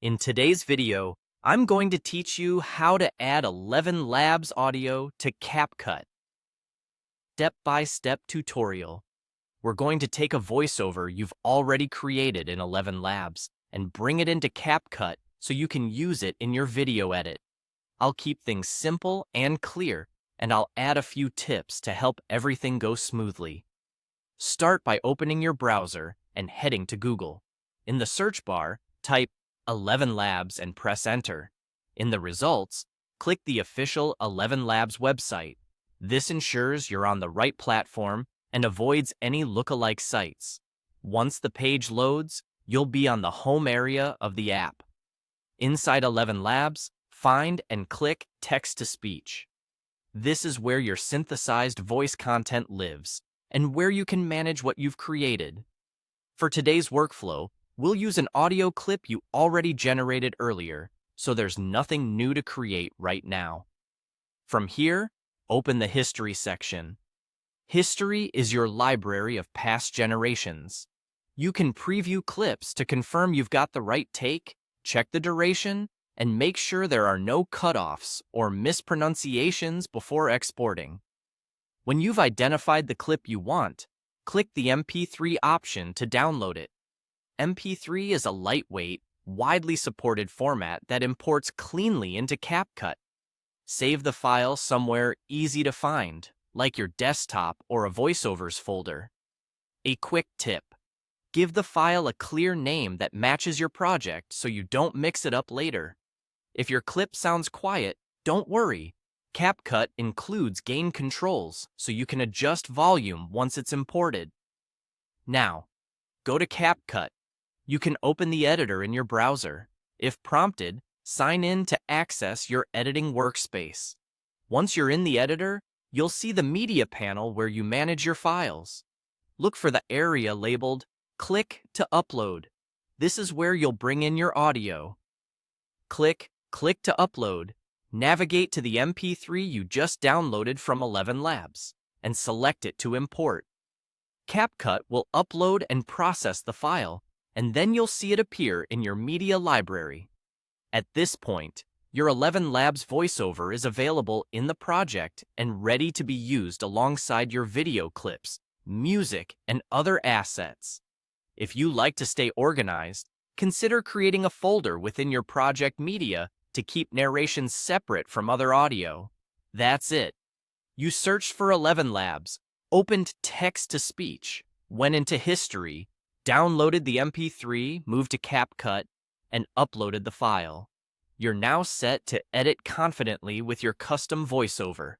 In today's video, I'm going to teach you how to add 11labs audio to CapCut. Step-by-step tutorial. We're going to take a voiceover you've already created in 11labs and bring it into CapCut so you can use it in your video edit. I'll keep things simple and clear, and I'll add a few tips to help everything go smoothly. Start by opening your browser and heading to Google. In the search bar, type 11labs and press enter. In the results, click the official 11labs website. This ensures you're on the right platform and avoids any lookalike sites. Once the page loads, you'll be on the home area of the app. Inside 11labs, find and click text-to-speech. This is where your synthesized voice content lives and where you can manage what you've created. For today's workflow, we'll use an audio clip you already generated earlier, so there's nothing new to create right now. From here, open the History section. History is your library of past generations. You can preview clips to confirm you've got the right take, check the duration, and make sure there are no cutoffs or mispronunciations before exporting. When you've identified the clip you want, click the MP3 option to download it. MP3 is a lightweight, widely supported format that imports cleanly into CapCut. Save the file somewhere easy to find, like your desktop or a voiceovers folder. A quick tip: give the file a clear name that matches your project so you don't mix it up later. If your clip sounds quiet, don't worry. CapCut includes gain controls so you can adjust volume once it's imported. Now, go to CapCut. You can open the editor in your browser. If prompted, sign in to access your editing workspace. Once you're in the editor, you'll see the media panel where you manage your files. Look for the area labeled Click to Upload. This is where you'll bring in your audio. Click to Upload. Navigate to the MP3 you just downloaded from 11labs and select it to import. CapCut will upload and process the file, and then you'll see it appear in your media library. At this point, your 11labs voiceover is available in the project and ready to be used alongside your video clips, music, and other assets. If you like to stay organized, consider creating a folder within your project media to keep narration separate from other audio. That's it. You searched for 11labs, opened text-to-speech, went into History, downloaded the MP3, moved to CapCut, and uploaded the file. You're now set to edit confidently with your custom voiceover.